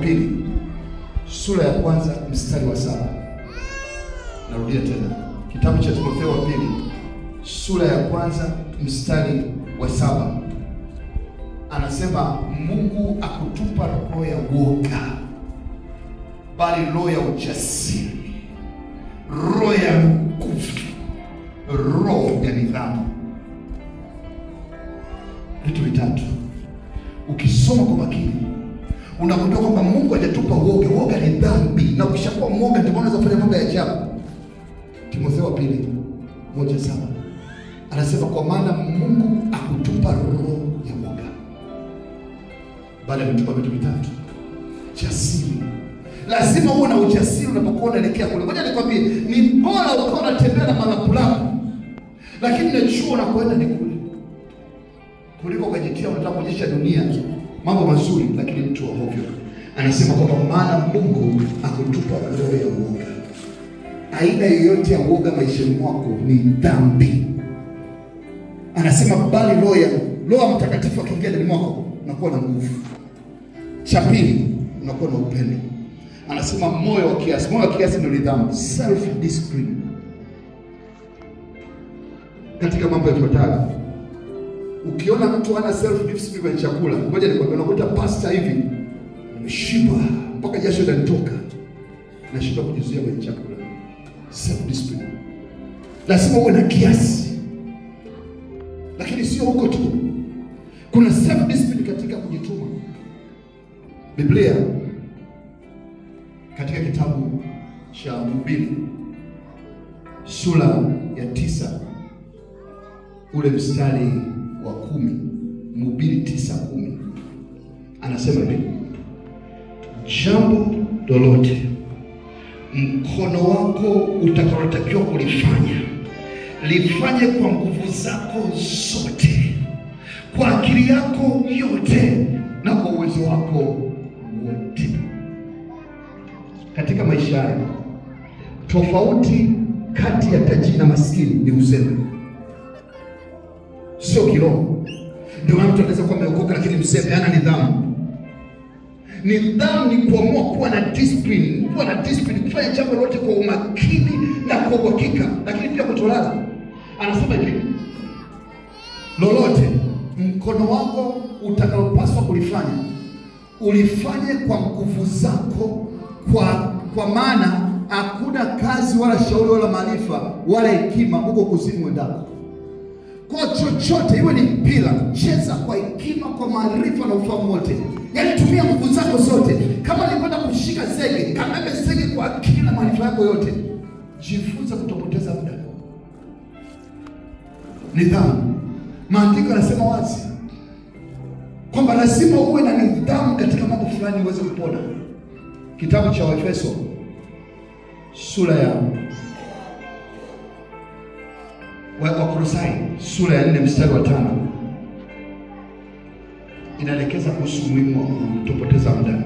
Pili, sura ya kwanza mstari wa 7. Narudia tena. Kitabu cha Timotheo wa pili, sura ya kwanza mstari wa 7. Anasema Mungu akutupa roho ya woga, bali roho ya ujasiri, roho ya nguvu, roho ya nidhamu. Vitu vitatu. Ukisoma kwa makini unagundua kwamba Mungu hajatupa woga. Woga ni dhambi, na ukishakuwa mwoga ndio unaweza kufanya mambo ya ajabu. Timotheo wa pili 1:7 anasema kwa maana Mungu akutupa roho ya woga, bali ametupa vitu vitatu. Jasiri. Lazima uwe na ujasiri unapokuwa unaelekea kule. Ngoja nikwambie, ni bora ukawa unatembea na malapulapu, lakini unajua unakwenda ni kule, kuliko ukajitia unataka kuonyesha dunia mambo mazuri lakini mtu wa hovyo. Anasema kwa maana Mungu akutupa roho ya woga. Aina yoyote ya woga maishani mwako ni dhambi. Anasema bali roho Mtakatifu akiingia ndani mwako unakuwa na nguvu. Cha pili, unakuwa na upendo. Anasema moyo wa kiasi. Moyo wa kiasi ndio nidhamu, self discipline. Katika mambo yafuatayo, ukiona mtu ana self discipline kwenye chakula, ngoja nikwambie, unakuta pasta hivi nimeshiba mpaka jasho linatoka, nashinda kujizuia kwenye chakula. Self discipline. Lazima uwe na kiasi. Lakini sio huko tu, kuna self discipline katika kujituma. Biblia katika kitabu cha Mhubiri sura ya 9 ule mstari wa 10, Mhubiri 9:10 anasema hivi: jambo lolote mkono wako utakalotakiwa kulifanya, lifanye kwa nguvu zako zote, kwa akili yako yote na kwa uwezo wako wote. Katika maisha haya, tofauti kati ya tajiri na maskini ni uzembe, sio kiroho. Ndio maana mtu anaweza kuwa ameokoka lakini mzembe, hana nidhamu. Nidhamu ni kuamua kuwa na discipline, kufanya jambo lolote kwa umakini na kwa uhakika, lakini pia kutolala. Anasema hivi: lolote mkono wako utakalopaswa kulifanya, ulifanye kwa nguvu zako, kwa maana hakuna kazi wala shauri wala maarifa wala hekima huko kuzimu endako. Kwa chochote, iwe ni mpira, cheza kwa hekima, kwa maarifa na ufahamu wote. Yaani tumia nguvu zako zote. Kama ni kwenda kushika zege, kamebe zege kwa akili na maarifa yako yote. Jifunze kutopoteza muda. Nidhamu. Maandiko yanasema wazi kwamba lazima uwe na nidhamu katika mambo fulani uweze kupona. Kitabu cha Waefeso sura ya Wakolosai sura ya 4 mstari wa 5 inaelekeza kuhusu umuhimu wa kutopoteza muda.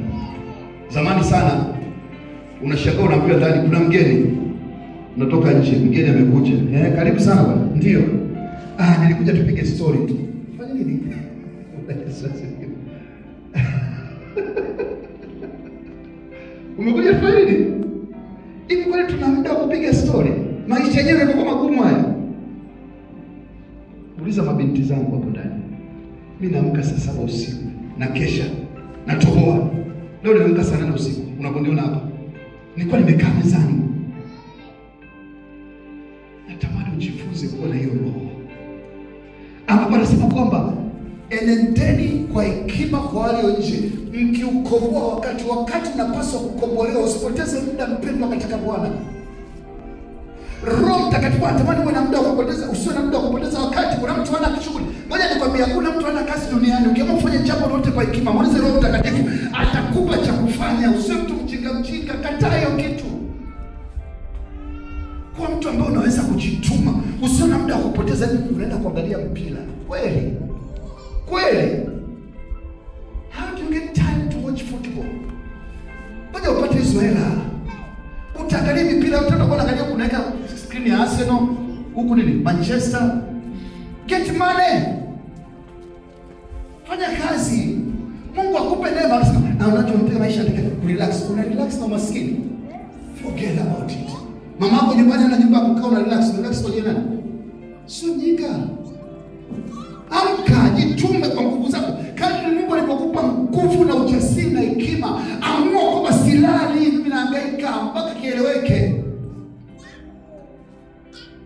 Zamani sana unashangaa unaambiwa ndani kuna mgeni, unatoka nje, mgeni amekuja. Karibu sana bwana. Ndio. Nilikuja tupige story tu. Fanya nini? Umekuja kufanya nini? Hivi kwani tuna muda wa kupiga story? Maisha yenyewe yako magumu haya. Uliza mabinti zangu hapo ndani. Mimi naamka saa 7 usiku, na kesha natoboa. Leo nimeamka saa 8 usiku. Unaponiona hapa, nilikuwa nimekaa mezani. Natamani ujifunze kuwa na hiyo roho. Ambapo anasema kwamba enendeni kwa hekima kwa wale nje, mkiukomboa wakati unapaswa kukombolewa. Usipoteze muda mpendwa katika Bwana. Roho Mtakatifu anatamani uwe na muda wa kupoteza, usiwe na muda wa kupoteza wakati. Kuna mtu hana shughuli. Ngoja nikwambie, hakuna mtu hana kazi duniani. Ukiamua kufanya jambo lolote kwa hekima, muulize Roho Mtakatifu, atakupa cha kufanya. Usiwe mtu mjinga, kataa hiyo kitu. Kwa mtu ambaye unaweza kujituma, usiwe na muda wa kupoteza. Unaenda kuangalia mpira. Kweli? How do you get time to watch football? Ngoja upate hizo hela. Utaangalia mipira, utaenda kuangalia kunaweka screen ya Arsenal, huku nini? Manchester. Get money. Fanya kazi. Mungu akupe neema. Unajua maisha na umaskini. Forget about it. Mama yako nyumbani ana nyumba kukaa na relax kwa nani? Sio nyinga. Amka, jitume kwa nguvu zako. Kadri Mungu alivyokupa nguvu na ujasiri na hekima, amua kwamba silali mimi nahangaika mpaka kieleweke.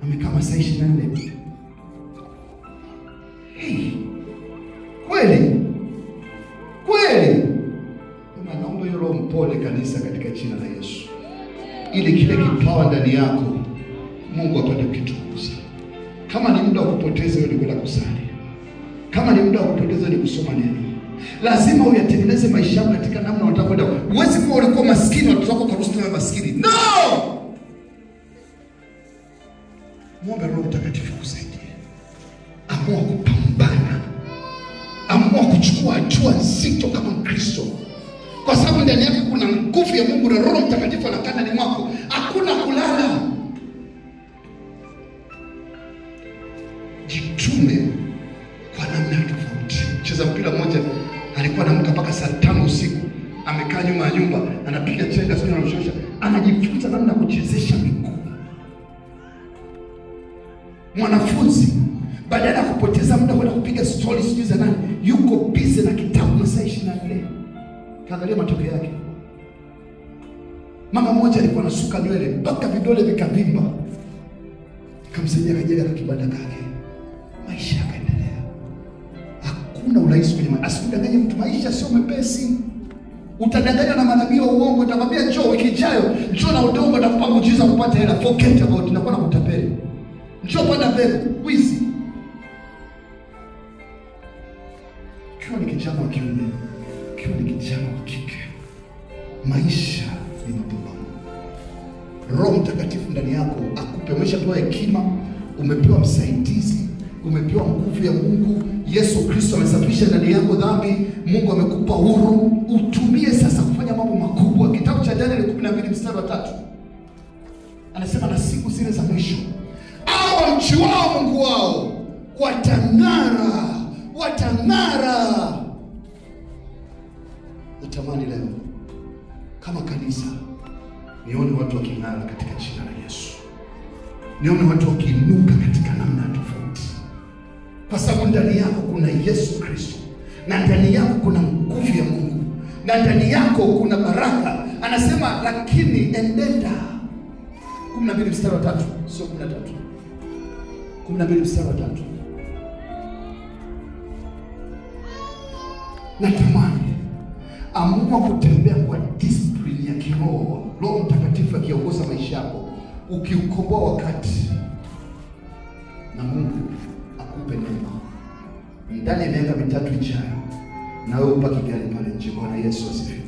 Amekaa masaa 24. Hey. Kweli. Naomba hiyo roho mpole kanisa katika jina la Yesu. Ili kile kipawa ndani yako Mungu apate kukitukuza. Kama ni muda wa kupoteza wewe ni kwenda kusali. Kama ni muda wa kupoteza ni kusoma neno. Lazima uyatengeneze maisha yako katika namna unataka. Huwezi kuwa ulikuwa maskini watoto wako karuhusu wewe maskini. No! Muombe Roho Mtakatifu kusaidie. Amua kupambana. Amua kuchukua hatua nzito kama Mkristo. Kwa sababu ndani yake kuna nguvu ya Mungu na Roho Mtakatifu anakaa ndani mwako. Hakuna kulala. Jitume kwa namna tofauti. Cheza mpira mmoja alikuwa anaamka mpaka saa 5 usiku, amekaa nyuma ya nyumba, anapiga chenga sio anashosha, anajifunza namna kuchezesha miguu. Mwanafunzi badala ya kupoteza muda kwenda kupiga stories sijui za nani, yuko busy na kitabu masaa 24. Kaangalia matokeo yake. Mama mmoja alikuwa anasuka nywele mpaka vidole vikavimba. Kamsaidia kajenga kibanda kake. Maisha yakaendelea. Hakuna urahisi kwenye maisha. Asikudanganye mtu, maisha sio mepesi. Utadanganywa na manabii wa uongo, utakwambia njoo wiki ijayo, njoo na udongo atakupa muujiza kupata hela. Forget about it, nakuwa nakutapeli. Njoo panda mbegu, wizi. Kiwa ni kijana wa kiume, kiwa ni kijana wa kike, maisha ni mapambano. Roho Mtakatifu ndani yako akupe, umeshapewa hekima, umepewa msaidizi, umepewa nguvu ya Mungu. Yesu Kristo amesafisha ndani yako dhambi, Mungu amekupa huru, utumie sasa kufanya mambo makubwa. Kitabu cha Danieli 12:3 anasema na siku zile za mwisho hao wamjuao Mungu wao watang'ara. Natamani leo kama kanisa nione watu waking'ara katika jina la Yesu. Nione watu wakiinuka katika namna tofauti. Kwa sababu ndani yako kuna Yesu Kristo. Na ndani yako kuna nguvu ya Mungu. Na ndani yako kuna baraka. Anasema lakini endenda. 12:3, sio 13. 12:3. Natamani amua kutembea kwa discipline ya kiroho. Roho Mtakatifu akiongoza maisha yako, ukiukomboa wakati, na Mungu akupe neema. Ndani ya miaka 3 ijayo na wewe upaki gari pale nje. Bwana Yesu asifiwe.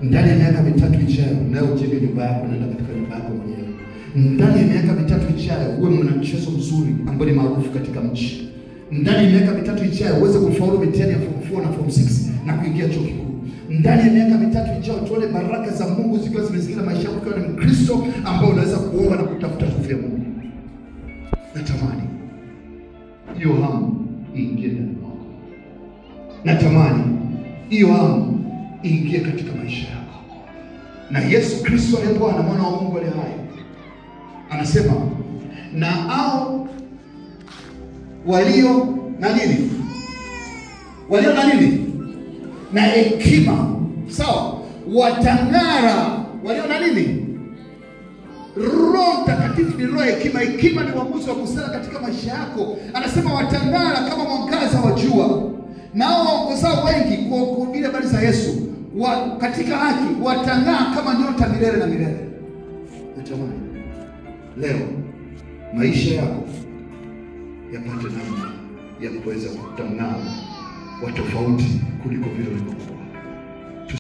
Ndani ya miaka 3 ijayo na wewe ujenge nyumba yako, naenda katika nyumba yako mwenyewe. Ndani ya miaka 3 ijayo uwe mwanamchezo mzuri ambaye ni maarufu katika mji. Ndani ya miaka 3 ijayo uweze kufaulu mitihani ya form 4 na form 6 na kuingia chuo kikuu. Ndani ya miaka 3 ijayo tuone baraka za Mungu zikiwa zimezingira maisha yako kwa ni Mkristo ambao unaweza kuomba na kutafuta nguvu ya Mungu. Natamani hiyo hamu iingie ndani mwako. Natamani hiyo hamu iingie katika maisha yako. Na Yesu Kristo aliye Bwana mwana wa Mungu aliye hai anasema na hao walio na nini? Walio na nini? Na hekima. Sawa? Watang'ara. Walio na nini? Roho Mtakatifu ni roho hekima. Hekima ni uamuzi wa busara katika maisha yako. Anasema watang'ara kama mwangaza wa jua. Nao waongozao wengi kuhubiri habari za Yesu katika haki watang'aa kama nyota milele na milele. Natamani leo maisha yako yapate namna ya kuweza kutang'aa wa tofauti kuliko vile ulivyokuwa.